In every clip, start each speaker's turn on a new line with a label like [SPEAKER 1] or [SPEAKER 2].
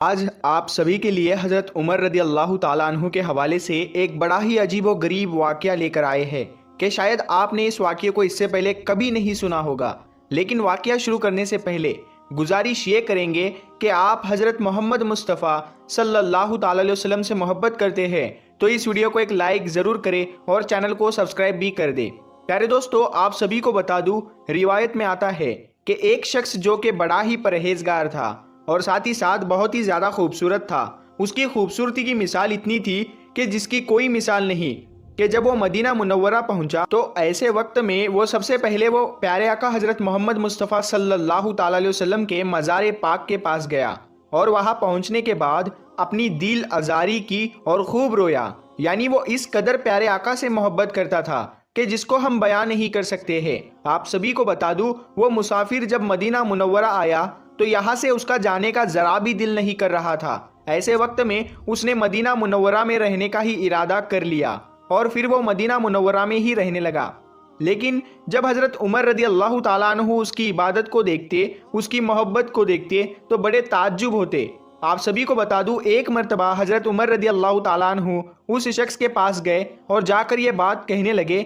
[SPEAKER 1] آج آپ سبھی کے لیے حضرت عمر رضی اللہ تعالیٰ عنہ کے حوالے سے ایک بڑا ہی عجیب و غریب واقعہ لے کر آئے ہیں کہ شاید آپ نے اس واقعے کو اس سے پہلے کبھی نہیں سنا ہوگا، لیکن واقعہ شروع کرنے سے پہلے گزارش یہ کریں گے کہ آپ حضرت محمد مصطفیٰ صلی اللہ تعالیٰ علیہ وسلم سے محبت کرتے ہیں تو اس ویڈیو کو ایک لائک ضرور کریں اور چینل کو سبسکرائب بھی کر دیں۔ پیارے دوستو، آپ سبھی کو بتا دوں، روایت میں آتا ہے کہ ایک شخص جو کہ بڑا ہی پرہیزگار تھا اور ساتھ ہی ساتھ بہت ہی زیادہ خوبصورت تھا، اس کی خوبصورتی کی مثال اتنی تھی کہ جس کی کوئی مثال نہیں، کہ جب وہ مدینہ منورہ پہنچا تو ایسے وقت میں وہ سب سے پہلے وہ پیارے آقا حضرت محمد مصطفیٰ صلی اللہ تعالیٰ علیہ وسلم کے مزار پاک کے پاس گیا اور وہاں پہنچنے کے بعد اپنی دل آزاری کی اور خوب رویا۔ یعنی وہ اس قدر پیارے آقا سے محبت کرتا تھا کہ جس کو ہم بیان نہیں کر سکتے ہیں۔ آپ سبھی کو بتا دوں، وہ مسافر جب مدینہ منورہ آیا تو یہاں سے اس کا جانے کا ذرا بھی دل نہیں کر رہا تھا۔ ایسے وقت میں اس نے مدینہ منورہ میں رہنے کا ہی ارادہ کر لیا اور پھر وہ مدینہ منورہ میں ہی رہنے لگا۔ لیکن جب حضرت عمر رضی اللہ تعالیٰ عنہ اس کی عبادت کو دیکھتے، اس کی محبت کو دیکھتے تو بڑے تعجب ہوتے۔ آپ سبھی کو بتا دوں، ایک مرتبہ حضرت عمر رضی اللہ تعالیٰ عنہ اس شخص کے پاس گئے اور جا کر یہ بات کہنے لگے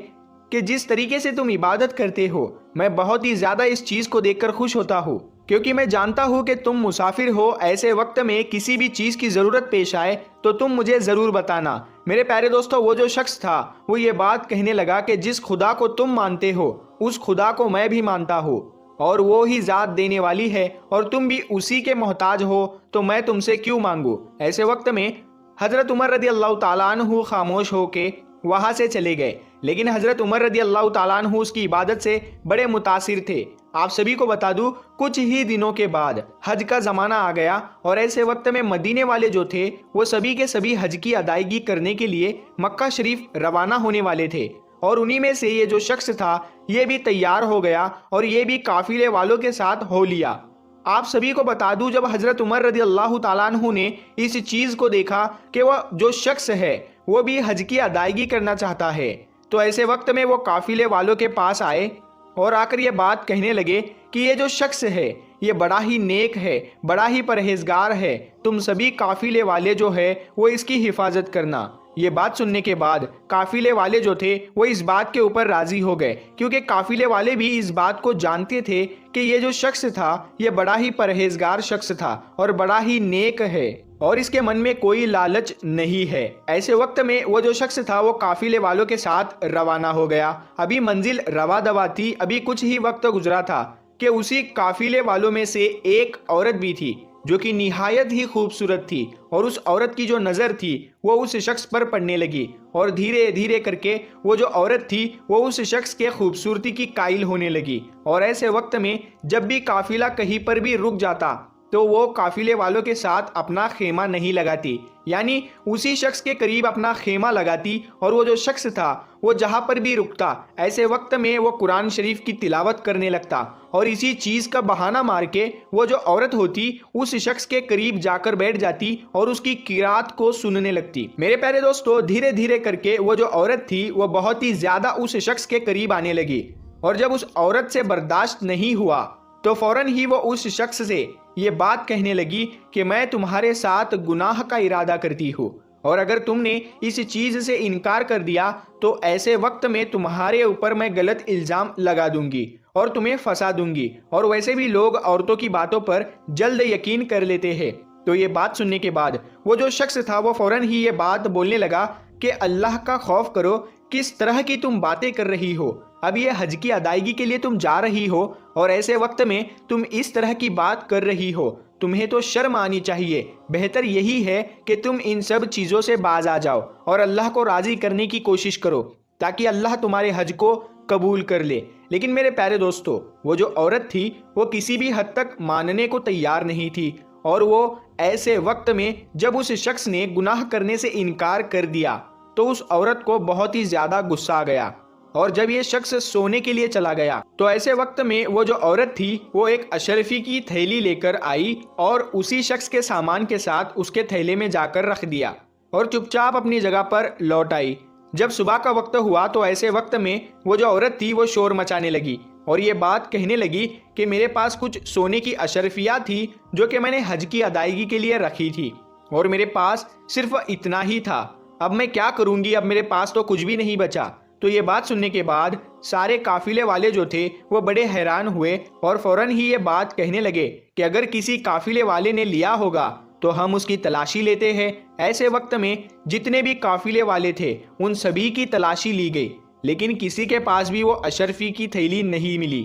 [SPEAKER 1] کہ جس طریقے سے تم عبادت کرتے ہو، میں بہت ہی زیادہ اس چیز کو دیکھ کر خوش ہوتا ہوں، کیونکہ میں جانتا ہوں کہ تم مسافر ہو۔ ایسے وقت میں کسی بھی چیز کی ضرورت پیش آئے تو تم مجھے ضرور بتانا۔ میرے پیارے دوستو، وہ جو شخص تھا وہ یہ بات کہنے لگا کہ جس خدا کو تم مانتے ہو اس خدا کو میں بھی مانتا ہوں، اور وہ ہی ذات دینے والی ہے اور تم بھی اسی کے محتاج ہو، تو میں تم سے کیوں مانگوں۔ ایسے وقت میں حضرت عمر رضی اللہ تعالیٰ عنہ خاموش ہو کے وہاں سے چلے گئے، لیکن حضرت عمر رضی اللہ تعالیٰ عنہ اس کی عبادت سے بڑے متاثر تھے۔ آپ سبھی کو بتا دوں، کچھ ہی دنوں کے بعد حج کا زمانہ آ گیا اور ایسے وقت میں مدینے والے جو تھے وہ سبھی کے سبھی حج کی ادائیگی کرنے کے لیے مکہ شریف روانہ ہونے والے تھے، اور انہی میں سے یہ جو شخص تھا یہ بھی تیار ہو گیا اور یہ بھی قافلے والوں کے ساتھ ہو لیا۔ آپ سبھی کو بتا دوں، جب حضرت عمر رضی اللہ تعالیٰ عنہ نے اس چیز کو دیکھا کہ وہ جو شخص ہے وہ بھی حج کی ادائیگی کرنا چاہتا ہے، تو ایسے وقت میں وہ قافلے والوں کے پاس آئے اور آ کر یہ بات کہنے لگے کہ یہ جو شخص ہے یہ بڑا ہی نیک ہے، بڑا ہی پرہیزگار ہے، تم سبھی قافلے والے جو ہے وہ اس کی حفاظت کرنا۔ یہ بات سننے کے بعد قافلے والے جو تھے وہ اس بات کے اوپر راضی ہو گئے، کیونکہ قافلے والے بھی اس بات کو جانتے تھے کہ یہ جو شخص تھا یہ بڑا ہی پرہیزگار شخص تھا اور بڑا ہی نیک ہے اور اس کے من میں کوئی لالچ نہیں ہے۔ ایسے وقت میں وہ جو شخص تھا وہ قافلے والوں کے ساتھ روانہ ہو گیا۔ ابھی منزل روا دوا تھی، ابھی کچھ ہی وقت گزرا تھا کہ اسی قافلے والوں میں سے ایک عورت بھی تھی جو کہ نہایت ہی خوبصورت تھی، اور اس عورت کی جو نظر تھی وہ اس شخص پر پڑنے لگی، اور دھیرے دھیرے کر کے وہ جو عورت تھی وہ اس شخص کے خوبصورتی کی قائل ہونے لگی۔ اور ایسے وقت میں جب بھی قافلہ کہیں پر بھی رک جاتا تو وہ قافلے والوں کے ساتھ اپنا خیمہ نہیں لگاتی، یعنی اسی شخص کے قریب اپنا خیمہ لگاتی، اور وہ جو شخص تھا وہ جہاں پر بھی رکتا ایسے وقت میں وہ قرآن شریف کی تلاوت کرنے لگتا، اور اسی چیز کا بہانہ مار کے وہ جو عورت ہوتی اس شخص کے قریب جا کر بیٹھ جاتی اور اس کی قرات کو سننے لگتی۔ میرے پیارے دوستو، دھیرے دھیرے کر کے وہ جو عورت تھی وہ بہت ہی زیادہ اس شخص کے قریب آنے لگی، اور جب اس عورت سے برداشت نہیں ہوا تو فوراً ہی وہ اس شخص سے یہ بات کہنے لگی کہ میں تمہارے ساتھ گناہ کا ارادہ کرتی ہوں، اور اگر تم نے اس چیز سے انکار کر دیا تو ایسے وقت میں تمہارے اوپر میں غلط الزام لگا دوں گی اور تمہیں پھنسا دوں گی، اور ویسے بھی لوگ عورتوں کی باتوں پر جلد یقین کر لیتے ہیں۔ تو یہ بات سننے کے بعد وہ جو شخص تھا وہ فوراً ہی یہ بات بولنے لگا کہ اللہ کا خوف کرو، کس طرح کی تم باتیں کر رہی ہو، اب یہ حج کی ادائیگی کے لیے تم جا رہی ہو اور ایسے وقت میں تم اس طرح کی بات کر رہی ہو، تمہیں تو شرم آنی چاہیے۔ بہتر یہی ہے کہ تم ان سب چیزوں سے باز آ جاؤ اور اللہ کو راضی کرنے کی کوشش کرو تاکہ اللہ تمہارے حج کو قبول کر لے۔ لیکن میرے پیارے دوستو، وہ جو عورت تھی وہ کسی بھی حد تک ماننے کو تیار نہیں تھی، اور وہ ایسے وقت میں جب اس شخص نے گناہ کرنے سے انکار کر دیا تو اس عورت کو بہت ہی زیادہ غصہ آ گیا، اور جب یہ شخص سونے کے لیے چلا گیا تو ایسے وقت میں وہ جو عورت تھی وہ ایک اشرفی کی تھیلی لے کر آئی اور اسی شخص کے سامان کے ساتھ اس کے تھیلے میں جا کر رکھ دیا اور چپ چاپ اپنی جگہ پر لوٹ آئی۔ جب صبح کا وقت ہوا تو ایسے وقت میں وہ جو عورت تھی وہ شور مچانے لگی اور یہ بات کہنے لگی کہ میرے پاس کچھ سونے کی اشرفیات تھی جو کہ میں نے حج کی ادائیگی کے لیے رکھی تھی، اور میرے پاس صرف اتنا ہی تھا، اب میں کیا کروں گی، اب میرے پاس تو کچھ بھی نہیں بچا۔ تو یہ بات سننے کے بعد سارے قافلے والے جو تھے وہ بڑے حیران ہوئے اور فوراً ہی یہ بات کہنے لگے کہ اگر کسی قافلے والے نے لیا ہوگا تو ہم اس کی تلاشی لیتے ہیں۔ ایسے وقت میں جتنے بھی قافلے والے تھے ان سبھی کی تلاشی لی گئی، لیکن کسی کے پاس بھی وہ اشرفی کی تھیلی نہیں ملی۔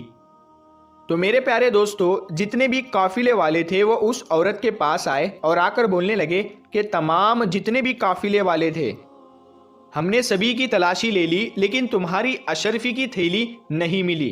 [SPEAKER 1] تو میرے پیارے دوستو، جتنے بھی قافلے والے تھے وہ اس عورت کے پاس آئے اور آ کر بولنے لگے کہ تمام جتنے بھی قافلے والے تھے ہم نے سبھی کی تلاشی لے لی، لیکن تمہاری اشرفی کی تھیلی نہیں ملی۔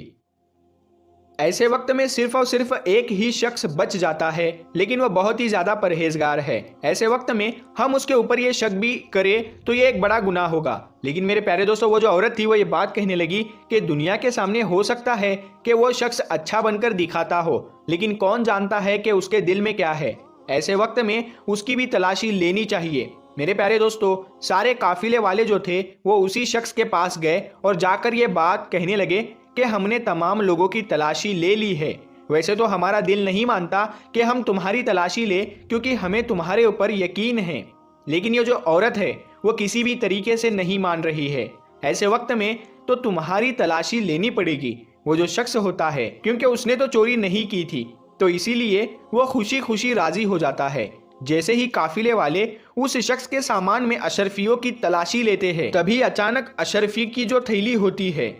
[SPEAKER 1] ایسے وقت میں صرف اور صرف ایک ہی شخص بچ جاتا ہے، لیکن وہ بہت ہی زیادہ پرہیزگار ہے۔ ایسے وقت میں ہم اس کے اوپر یہ شک بھی کریں تو یہ ایک بڑا گناہ ہوگا۔ لیکن میرے پیارے دوستو، وہ جو عورت تھی وہ یہ بات کہنے لگی کہ دنیا کے سامنے ہو سکتا ہے کہ وہ شخص اچھا بن کر دکھاتا ہو، لیکن کون جانتا ہے کہ اس کے دل میں کیا ہے۔ ایسے وقت میں اس کی بھی تلاشی لینی چاہیے۔ میرے پیارے دوستو، سارے قافلے والے جو تھے وہ اسی شخص کے پاس گئے اور جا کر یہ بات کہنے لگے کہ ہم نے تمام لوگوں کی تلاشی لے لی ہے، ویسے تو ہمارا دل نہیں مانتا کہ ہم تمہاری تلاشی لیں کیونکہ ہمیں تمہارے اوپر یقین ہے، لیکن یہ جو عورت ہے وہ کسی بھی طریقے سے نہیں مان رہی ہے۔ ایسے وقت میں تو تمہاری تلاشی لینی پڑے گی۔ وہ جو شخص ہوتا ہے کیونکہ اس نے تو چوری نہیں کی تھی تو اسی لیے وہ خوشی خوشی راضی ہو جاتا ہے۔ جیسے ہی قافلے والے اس شخص کے سامان میں اشرفیوں کی تلاشی لیتے ہیں، تبھی اچانک اشرفی کی جو تھیلی ہوتی ہے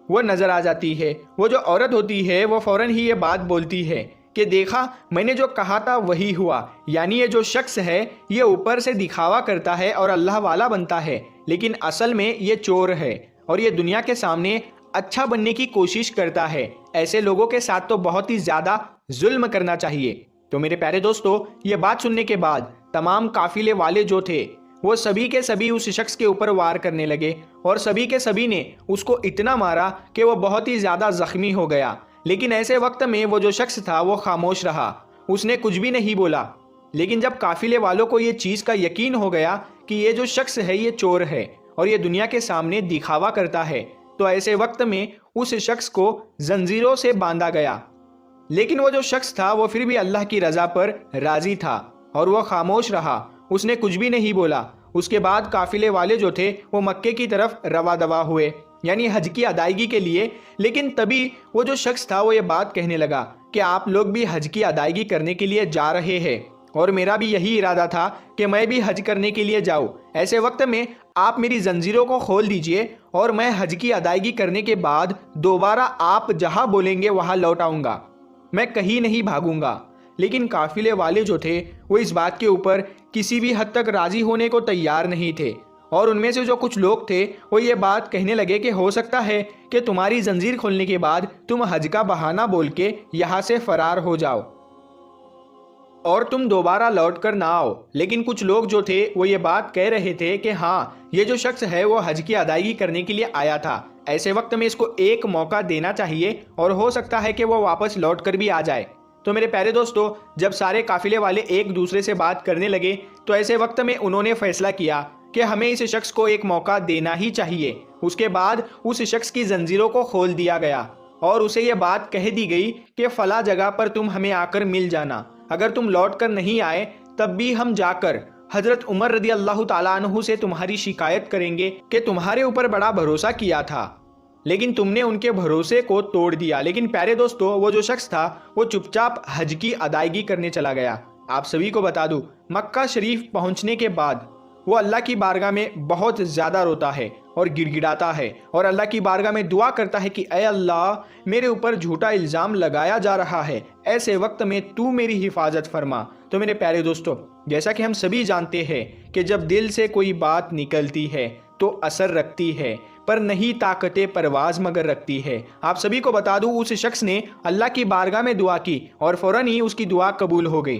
[SPEAKER 1] وہ نظر آ جاتی ہے۔ وہ جو عورت ہوتی ہے وہ فوراً ہی یہ بات بولتی ہے کہ دیکھا، میں نے جو کہا تھا وہی ہوا، یعنی یہ جو شخص ہے یہ اوپر سے دکھاوا کرتا ہے اور اللہ والا بنتا ہے، لیکن اصل میں یہ چور ہے اور یہ دنیا کے سامنے اچھا بننے کی کوشش کرتا ہے۔ ایسے لوگوں کے ساتھ تو بہت ہی زیادہ ظلم کرنا چاہیے۔ تو میرے پیارے دوستو، یہ بات سننے کے بعد تمام قافلے والے جو تھے وہ سبھی کے سبھی اس شخص کے اوپر وار کرنے لگے اور سبھی کے سبھی نے اس کو اتنا مارا کہ وہ بہت ہی زیادہ زخمی ہو گیا۔ لیکن ایسے وقت میں وہ جو شخص تھا وہ خاموش رہا، اس نے کچھ بھی نہیں بولا۔ لیکن جب قافلے والوں کو یہ چیز کا یقین ہو گیا کہ یہ جو شخص ہے یہ چور ہے اور یہ دنیا کے سامنے دکھاوا کرتا ہے، تو ایسے وقت میں اس شخص کو زنجیروں سے باندھا گیا۔ لیکن وہ جو شخص تھا وہ پھر بھی اللہ کی رضا پر راضی تھا اور وہ خاموش رہا، اس نے کچھ بھی نہیں بولا۔ اس کے بعد قافلے والے جو تھے وہ مکے کی طرف روا دوا ہوئے، یعنی حج کی ادائیگی کے لیے۔ لیکن تبھی وہ جو شخص تھا وہ یہ بات کہنے لگا کہ آپ لوگ بھی حج کی ادائیگی کرنے کے لیے جا رہے ہیں اور میرا بھی یہی ارادہ تھا کہ میں بھی حج کرنے کے لیے جاؤں۔ ایسے وقت میں آپ میری زنجیروں کو کھول دیجئے اور میں حج کی ادائیگی کرنے کے بعد دوبارہ آپ جہاں بولیں گے وہاں لوٹ آؤں گا، میں کہیں نہیں بھاگوں گا۔ لیکن قافلے والے جو تھے وہ اس بات کے اوپر کسی بھی حد تک راضی ہونے کو تیار نہیں تھے، اور ان میں سے جو کچھ لوگ تھے وہ یہ بات کہنے لگے کہ ہو سکتا ہے کہ تمہاری زنجیر کھولنے کے بعد تم حج کا بہانہ بول کے یہاں سے فرار ہو جاؤ اور تم دوبارہ لوٹ کر نہ آؤ۔ لیکن کچھ لوگ جو تھے وہ یہ بات کہہ رہے تھے کہ ہاں، یہ جو شخص ہے وہ حج کی ادائیگی کرنے کے لیے آیا تھا، ایسے وقت میں اس کو ایک موقع دینا چاہیے اور ہو سکتا ہے کہ وہ واپس لوٹ کر بھی آ جائے۔ تو میرے پیارے دوستو، جب سارے قافلے والے ایک دوسرے سے بات کرنے لگے تو ایسے وقت میں انہوں نے فیصلہ کیا کہ ہمیں اس شخص کو ایک موقع دینا ہی چاہیے۔ اس کے بعد اس شخص کی زنجیروں کو کھول دیا گیا اور اسے یہ بات کہہ دی گئی کہ فلاں جگہ پر تم ہمیں آ کر مل جانا، اگر تم لوٹ کر نہیں آئے تب بھی ہم جا کر حضرت عمر رضی اللہ تعالیٰ عنہ سے تمہاری شکایت کریں گے کہ تمہارے اوپر بڑا بھروسہ کیا تھا لیکن تم نے ان کے بھروسے کو توڑ دیا۔ لیکن پیارے دوستو، وہ جو شخص تھا وہ چپ چاپ حج کی ادائیگی کرنے چلا گیا۔ آپ سبھی کو بتا دوں، مکہ شریف پہنچنے کے بعد وہ اللہ کی بارگاہ میں بہت زیادہ روتا ہے اور گڑ گڑاتا ہے اور اللہ کی بارگاہ میں دعا کرتا ہے کہ اے اللہ، میرے اوپر جھوٹا الزام لگایا جا رہا ہے، ایسے وقت میں تو میری حفاظت فرما۔ تو میرے پیارے دوستو، جیسا کہ ہم سبھی جانتے ہیں کہ جب دل سے کوئی بات نکلتی ہے تو اثر رکھتی ہے، پر نہیں طاقت پرواز مگر رکھتی ہے۔ آپ سبھی کو بتا دوں، اس شخص نے اللہ کی بارگاہ میں دعا کی اور فوراً ہی اس کی دعا قبول ہو گئی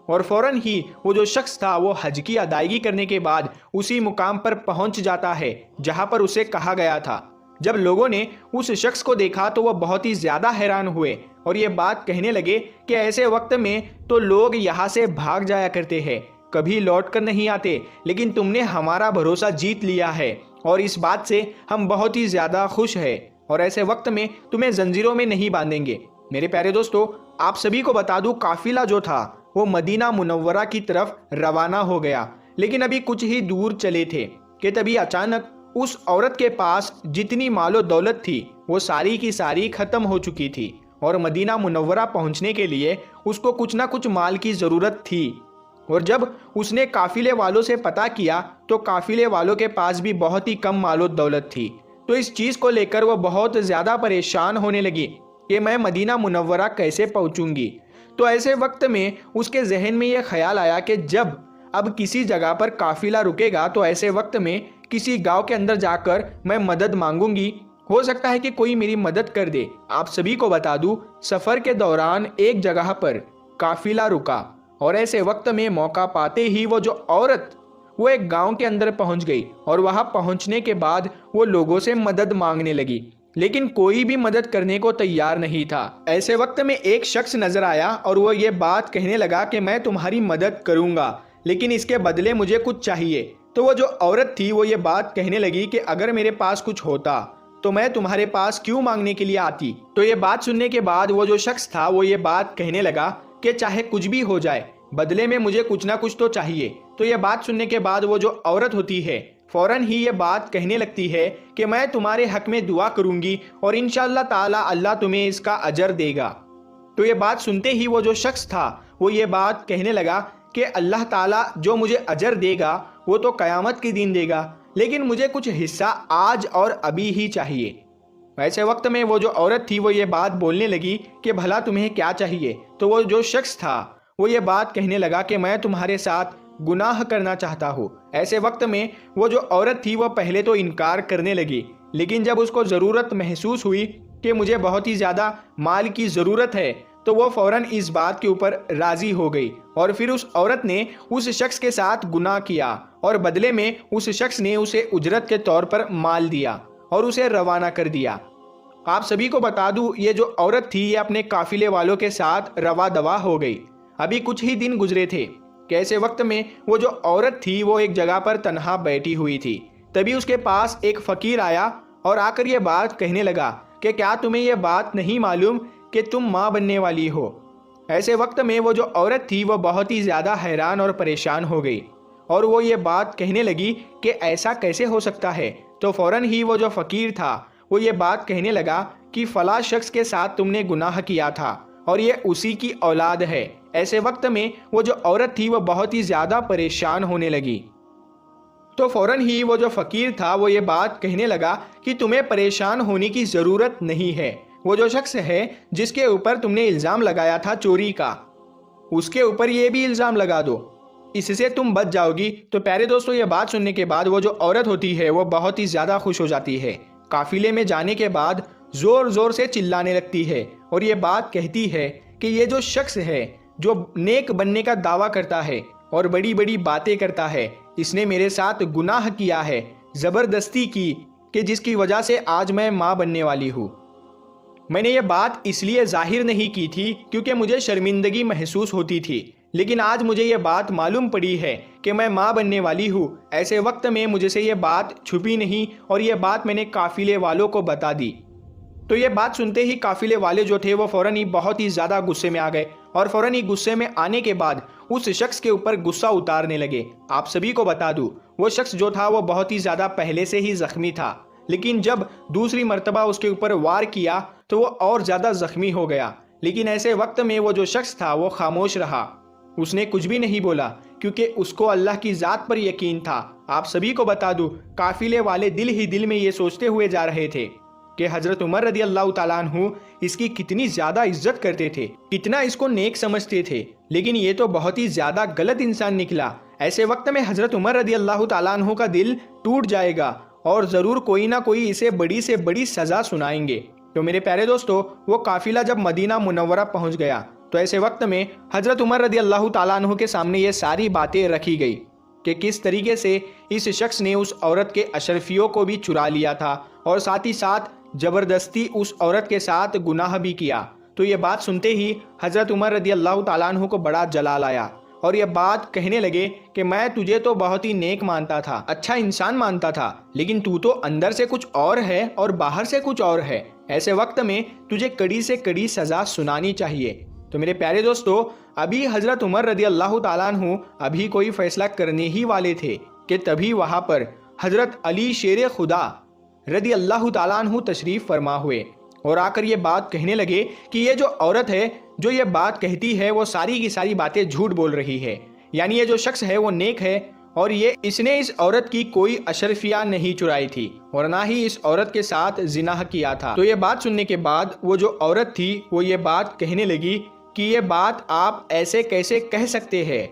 [SPEAKER 1] اور فوراً ہی وہ جو شخص تھا وہ حج کی ادائیگی کرنے کے بعد اسی مقام پر پہنچ جاتا ہے جہاں پر اسے کہا گیا تھا۔ جب لوگوں نے اس شخص کو دیکھا تو وہ بہت ہی زیادہ حیران ہوئے اور یہ بات کہنے لگے کہ ایسے وقت میں تو لوگ یہاں سے بھاگ جایا کرتے ہیں، کبھی لوٹ کر نہیں آتے، لیکن تم نے ہمارا بھروسہ جیت لیا ہے اور اس بات سے ہم بہت ہی زیادہ خوش ہیں اور ایسے وقت میں تمہیں زنجیروں میں نہیں باندھیں گے۔ میرے پیارے دوستو، آپ سبھی کو بتا دوں قافلہ جو تھا وہ مدینہ منورہ کی طرف روانہ ہو گیا، لیکن ابھی کچھ ہی دور چلے تھے کہ تبھی اچانک اس عورت کے پاس جتنی مال و دولت تھی وہ ساری کی ساری ختم ہو چکی تھی، اور مدینہ منورہ پہنچنے کے لیے اس کو کچھ نہ کچھ مال کی ضرورت تھی۔ اور جب اس نے قافلے والوں سے پتہ کیا تو قافلے والوں کے پاس بھی بہت ہی کم مال و دولت تھی، تو اس چیز کو لے کر وہ بہت زیادہ پریشان ہونے لگی کہ میں مدینہ منورہ کیسے پہنچوں گی۔ تو ایسے وقت میں اس کے ذہن میں یہ خیال آیا کہ جب اب کسی جگہ پر قافلہ رکے گا تو ایسے وقت میں کسی گاؤں کے اندر جا کر میں مدد مانگوں گی، ہو سکتا ہے کہ کوئی میری مدد کر دے۔ آپ سبھی کو بتا دوں سفر کے دوران ایک جگہ پر قافلہ رکا، اور ایسے وقت میں موقع پاتے ہی وہ جو عورت وہ ایک گاؤں کے اندر پہنچ گئی، اور وہاں پہنچنے کے بعد وہ لوگوں سے مدد مانگنے لگی، لیکن کوئی بھی مدد کرنے کو تیار نہیں تھا۔ ایسے وقت میں ایک شخص نظر آیا اور وہ یہ بات کہنے لگا کہ میں تمہاری مدد کروں گا، لیکن اس کے بدلے مجھے کچھ چاہیے۔ تو وہ جو عورت تھی وہ یہ بات کہنے لگی کہ اگر میرے پاس کچھ ہوتا تو میں تمہارے پاس کیوں مانگنے کے لیے آتی۔ تو یہ بات سننے کے بعد وہ جو شخص تھا وہ یہ بات کہنے لگا کہ چاہے کچھ بھی ہو جائے بدلے میں مجھے کچھ نہ کچھ تو چاہیے۔ تو یہ بات سننے کے بعد وہ جو عورت ہوتی ہے فوراً ہی یہ بات کہنے لگتی ہے کہ میں تمہارے حق میں دعا کروں گی اور انشاءاللہ تعالی اللہ تمہیں اس کا اجر دے گا۔ تو یہ بات سنتے ہی وہ جو شخص تھا وہ یہ بات کہنے لگا کہ اللہ تعالیٰ جو مجھے اجر دے گا وہ تو قیامت کے دن دے گا، لیکن مجھے کچھ حصہ آج اور ابھی ہی چاہیے۔ ایسے وقت میں وہ جو عورت تھی وہ یہ بات بولنے لگی کہ بھلا تمہیں کیا چاہیے۔ تو وہ جو شخص تھا وہ یہ بات کہنے لگا کہ میں تمہارے ساتھ گناہ کرنا چاہتا ہوں۔ ایسے وقت میں وہ جو عورت تھی وہ پہلے تو انکار کرنے لگی، لیکن جب اس کو ضرورت محسوس ہوئی کہ مجھے بہت ہی زیادہ مال کی ضرورت ہے تو وہ فوراً اس بات کے اوپر راضی ہو گئی، اور پھر اس عورت نے اس شخص کے ساتھ گناہ کیا، اور بدلے میں اس شخص نے اسے اجرت کے طور پر مال دیا اور اسے روانہ کر دیا۔ آپ سبھی کو بتا دوں یہ جو عورت تھی یہ اپنے قافلے والوں کے ساتھ روا دوا ہو گئی۔ ابھی کچھ ہی دن گزرے تھے کہ ایسے وقت میں وہ جو عورت تھی وہ ایک جگہ پر تنہا بیٹھی ہوئی تھی۔ تبھی اس کے پاس ایک فقیر آیا اور آ کر یہ بات کہنے لگا کہ کیا تمہیں یہ بات نہیں معلوم کہ تم ماں بننے والی ہو؟ ایسے وقت میں وہ جو عورت تھی وہ بہت ہی زیادہ حیران اور پریشان ہو گئی، اور وہ یہ بات کہنے لگی کہ ایسا کیسے ہو سکتا ہے۔ تو فوراً ہی وہ جو فقیر تھا وہ یہ بات کہنے لگا کہ فلاں شخص کے ساتھ تم نے گناہ کیا تھا اور یہ اسی کی اولاد ہے۔ ایسے وقت میں وہ جو عورت تھی وہ بہت ہی زیادہ پریشان ہونے لگی۔ تو فوراً ہی وہ جو فقیر تھا وہ یہ بات کہنے لگا کہ تمہیں پریشان ہونے کی ضرورت نہیں ہے۔ وہ جو شخص ہے جس کے اوپر تم نے الزام لگایا تھا چوری کا، اس کے اوپر یہ بھی الزام لگا دو، اس سے تم بچ جاؤ گی۔ تو پیارے دوستو یہ بات سننے کے بعد وہ جو عورت ہوتی ہے وہ بہت ہی زیادہ خوش ہو جاتی ہے۔ قافلے میں جانے کے بعد زور زور سے چلانے لگتی ہے اور یہ بات کہتی ہے کہ یہ جو شخص ہے جو نیک بننے کا دعویٰ کرتا ہے اور بڑی بڑی باتیں کرتا ہے، اس نے میرے ساتھ گناہ کیا ہے، زبردستی کی، کہ جس کی وجہ سے آج میں ماں بننے والی ہوں۔ میں نے یہ بات اس لیے ظاہر نہیں کی تھی کیونکہ مجھے شرمندگی محسوس ہوتی تھی، لیکن آج مجھے یہ بات معلوم پڑی ہے کہ میں ماں بننے والی ہوں۔ ایسے وقت میں مجھے سے یہ بات چھپی نہیں اور یہ بات میں نے قافلے والوں کو بتا دی۔ تو یہ بات سنتے ہی قافلے والے جو تھے وہ فوراً ہی بہت ہی زیادہ غصے میں آ گئے، اور فوراً ہی غصے میں آنے کے بعد اس شخص کے اوپر غصہ اتارنے لگے۔ آپ سبھی کو بتا دوں وہ شخص جو تھا وہ بہت ہی زیادہ پہلے سے ہی زخمی تھا، لیکن جب دوسری مرتبہ اس کے اوپر وار کیا تو وہ اور زیادہ زخمی ہو گیا۔ لیکن ایسے وقت میں وہ جو شخص تھا وہ خاموش رہا، اس نے کچھ بھی نہیں بولا کیونکہ اس کو اللہ کی ذات پر یقین تھا۔ آپ سبھی کو بتا دوں قافلے والے دل ہی دل میں یہ سوچتے ہوئے جا رہے تھے کہ حضرت عمر رضی اللہ تعالیٰ عنہ اس کی کتنی زیادہ عزت کرتے تھے، کتنا اس کو نیک سمجھتے تھے، لیکن یہ تو بہت ہی زیادہ غلط انسان نکلا۔ ایسے وقت میں حضرت عمر رضی اللہ تعالیٰ عنہ کا دل ٹوٹ جائے گا اور ضرور کوئی نہ کوئی اسے بڑی سے بڑی سزا سنائیں گے۔ تو میرے پیارے دوستو وہ قافلہ جب مدینہ منورہ پہنچ گیا تو ایسے وقت میں حضرت عمر رضی اللہ تعالیٰ عنہ کے سامنے یہ ساری باتیں رکھی گئی کہ کس طریقے سے اس شخص نے اس عورت کے اشرفیوں کو بھی چرا لیا تھا اور ساتھ ہی ساتھ زبردستی اس عورت کے ساتھ گناہ بھی کیا۔ تو یہ بات سنتے ہی حضرت عمر رضی اللہ تعالیٰ عنہ کو بڑا جلال آیا اور یہ بات کہنے لگے کہ میں تجھے تو بہت ہی نیک مانتا تھا، اچھا انسان مانتا تھا، لیکن تو اندر سے کچھ اور ہے اور باہر سے کچھ اور ہے۔ ایسے وقت میں تجھے کڑی سے کڑی سزا سنانی چاہیے۔ تو میرے پیارے دوستو، ابھی حضرت عمر رضی اللہ تعالیٰ عنہ ابھی کوئی فیصلہ کرنے ہی والے تھے کہ تبھی وہاں پر حضرت علی شیر خدا رضی اللہ تعالیٰ عنہ تشریف فرما ہوئے اور آ کر یہ بات کہنے لگے کہ یہ جو عورت ہے جو یہ بات کہتی ہے وہ ساری کی ساری باتیں جھوٹ بول رہی ہے، یعنی یہ جو شخص ہے وہ نیک ہے اور اس نے اس عورت کی کوئی اشرفیہ نہیں چرائی تھی اور نہ ہی اس عورت کے ساتھ زنا کیا تھا۔ تو یہ بات سننے کے بعد وہ جو عورت تھی وہ یہ بات کہنے لگی کہ یہ بات آپ ایسے کیسے کہہ سکتے ہیں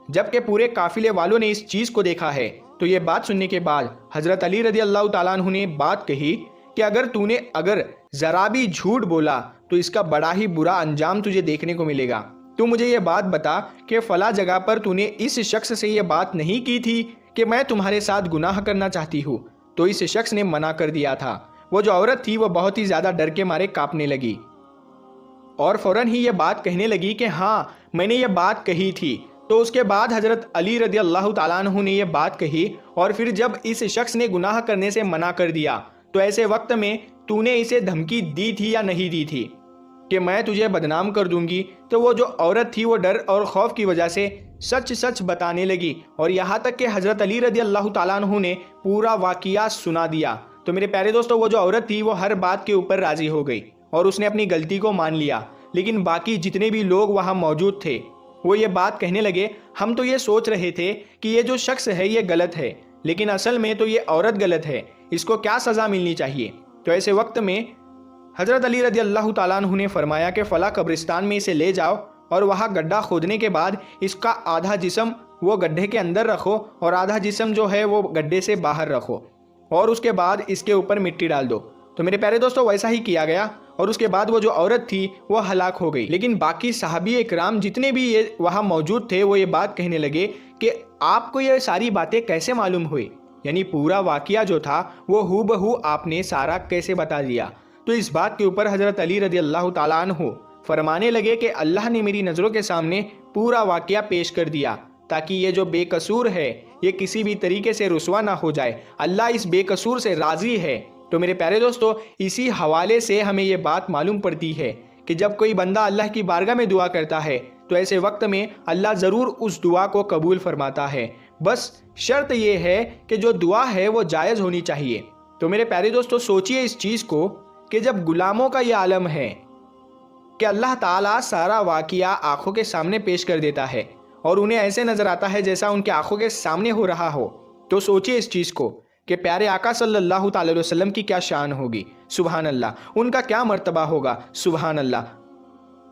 [SPEAKER 1] جبکہ پورے قافلے والوں نے اس چیز کو دیکھا ہے۔ تو یہ بات سننے کے بعد حضرت علی رضی اللہ تعالیٰ عنہ نے بات کہی کہ اگر ذرا بھی جھوٹ بولا تو اس کا بڑا ہی برا انجام تجھے دیکھنے کو ملے گا۔ تو مجھے یہ بات بتا کہ فلاں جگہ پر تو نے اس شخص سے یہ بات نہیں کی تھی کہ میں تمہارے ساتھ گناہ کرنا چاہتی ہوں؟ تو اس شخص نے منع کر دیا تھا۔ وہ جو عورت تھی وہ بہت ہی زیادہ ڈر کے مارے کانپنے لگی اور فوراً ہی یہ بات کہنے لگی کہ ہاں میں نے یہ بات کہی تھی۔ تو اس کے بعد حضرت علی رضی اللہ تعالیٰ عنہ نے یہ بات کہی اور پھر جب اس شخص نے گناہ کرنے سے منع کر دیا تو ایسے وقت میں تو نے اسے دھمکی دی تھی یا نہیں دی تھی کہ میں تجھے بدنام کر دوں گی؟ تو وہ جو عورت تھی وہ ڈر اور خوف کی وجہ سے سچ سچ بتانے لگی اور یہاں تک کہ حضرت علی رضی اللہ تعالیٰ عنہ نے پورا واقعہ سنا دیا۔ تو میرے پیارے دوستو، وہ جو عورت تھی وہ ہر بات کے اوپر راضی ہو گئی اور اس نے اپنی غلطی کو مان لیا، لیکن باقی جتنے بھی لوگ وہاں موجود تھے وہ یہ بات کہنے لگے ہم تو یہ سوچ رہے تھے کہ یہ جو شخص ہے یہ غلط ہے، لیکن اصل میں تو یہ عورت غلط ہے، اس کو کیا سزا ملنی چاہیے؟ تو ایسے وقت میں حضرت علی رضی اللہ تعالیٰ عنہ نے فرمایا کہ فلاں قبرستان میں اسے لے جاؤ اور وہاں گڈھا کھودنے کے بعد اس کا آدھا جسم وہ گڈھے کے اندر رکھو اور آدھا جسم جو ہے وہ گڈھے سے باہر رکھو اور اس کے بعد اس کے اوپر مٹی ڈال دو۔ تو میرے پیارے دوستو ویسا ہی کیا گیا اور اس کے بعد وہ جو عورت تھی وہ ہلاک ہو گئی، لیکن باقی صحابی اکرام جتنے بھی وہاں موجود تھے وہ یہ بات کہنے لگے کہ آپ کو یہ ساری باتیں کیسے معلوم ہوئی؟ یعنی پورا واقعہ جو تھا وہ ہو بہو آپ نے سارا کیسے بتا دیا؟ تو اس بات کے اوپر حضرت علی رضی اللہ تعالیٰ عنہ فرمانے لگے کہ اللہ نے میری نظروں کے سامنے پورا واقعہ پیش کر دیا تاکہ یہ جو بے قصور ہے یہ کسی بھی طریقے سے رسوا نہ ہو جائے، اللہ اس بے قصور سے راضی ہے۔ تو میرے پیارے دوستو، اسی حوالے سے ہمیں یہ بات معلوم پڑتی ہے کہ جب کوئی بندہ اللہ کی بارگاہ میں دعا کرتا ہے تو ایسے وقت میں اللہ ضرور اس دعا کو قبول فرماتا ہے، بس شرط یہ ہے کہ جو دعا ہے وہ جائز ہونی چاہیے۔ تو میرے پیارے دوستو سوچئے اس چیز کو کہ جب غلاموں کا یہ عالم ہے کہ اللہ تعالیٰ سارا واقعہ آنکھوں کے سامنے پیش کر دیتا ہے اور انہیں ایسے نظر آتا ہے جیسا ان کے آنکھوں کے سامنے ہو رہا ہو، تو سوچئے اس چیز کو کہ پیارے آقا صلی اللہ تعالی علیہ وسلم کی کیا شان ہوگی، سبحان اللہ، ان کا کیا مرتبہ ہوگا، سبحان اللہ۔